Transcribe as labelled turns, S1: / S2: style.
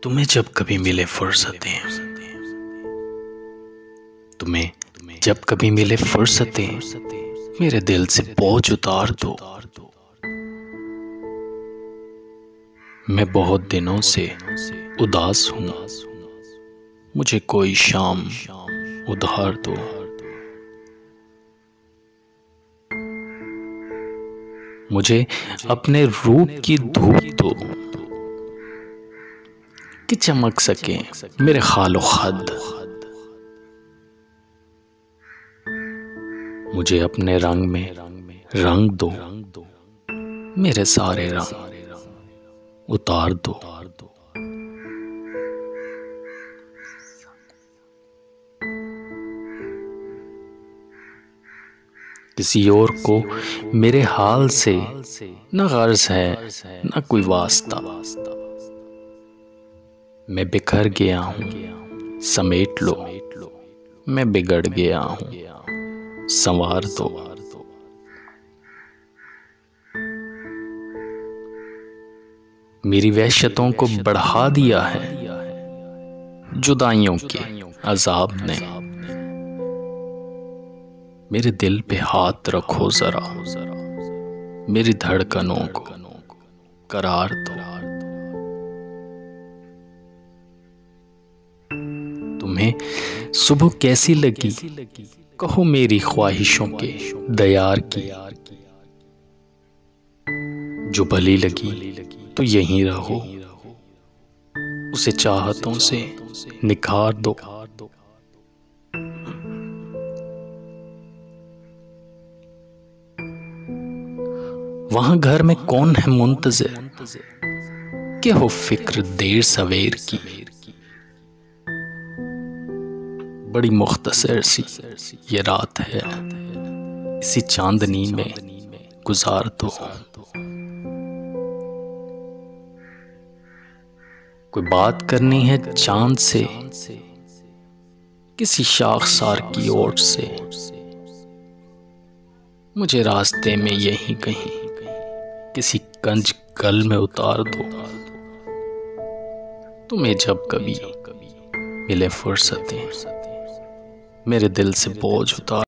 S1: तुम्हें जब कभी मिले फुर्सतें, तुम्हें जब कभी मिले फुर्सतें, मेरे दिल से बोझ उतार दो। मैं बहुत दिनों से उदास हूँ, मुझे कोई शाम उधार दो। मुझे अपने रूप की धूप दो कि चमक सके मेरे खालो खद। मुझे अपने रंग में रंग दो, मेरे सारे रंग उतार दो। किसी और को मेरे हाल से न गर्ज है न कोई वास्ता। मैं बिखर गया हूँ, समेट लो, मैं बिगड़ गया हूँ, संवार दो। मेरी वहशतों को बढ़ा दिया है जुदाइयों के अजाब ने। मेरे दिल पे हाथ रखो जरा, मेरी धड़कनों को करार दो। तुम्हें सुबह कैसी लगी कहो मेरी ख्वाहिशों के दयार की। जो भली लगी तो यहीं रहो, उसे चाहतों से निखार दो। वहां घर में कौन है मुंतज़िर कि हो फिक्र देर सवेर की। बड़ी मुख्तसर सी ये रात है, इसी चांदनी में गुजार दो। कोई बात करनी है चांद से, किसी शाखसार की ओर से। मुझे रास्ते में यहीं कहीं किसी कंज गल में उतार दो। तुम्हें जब कभी मिले फुर्सतें, मेरे दिल से बोझ उतार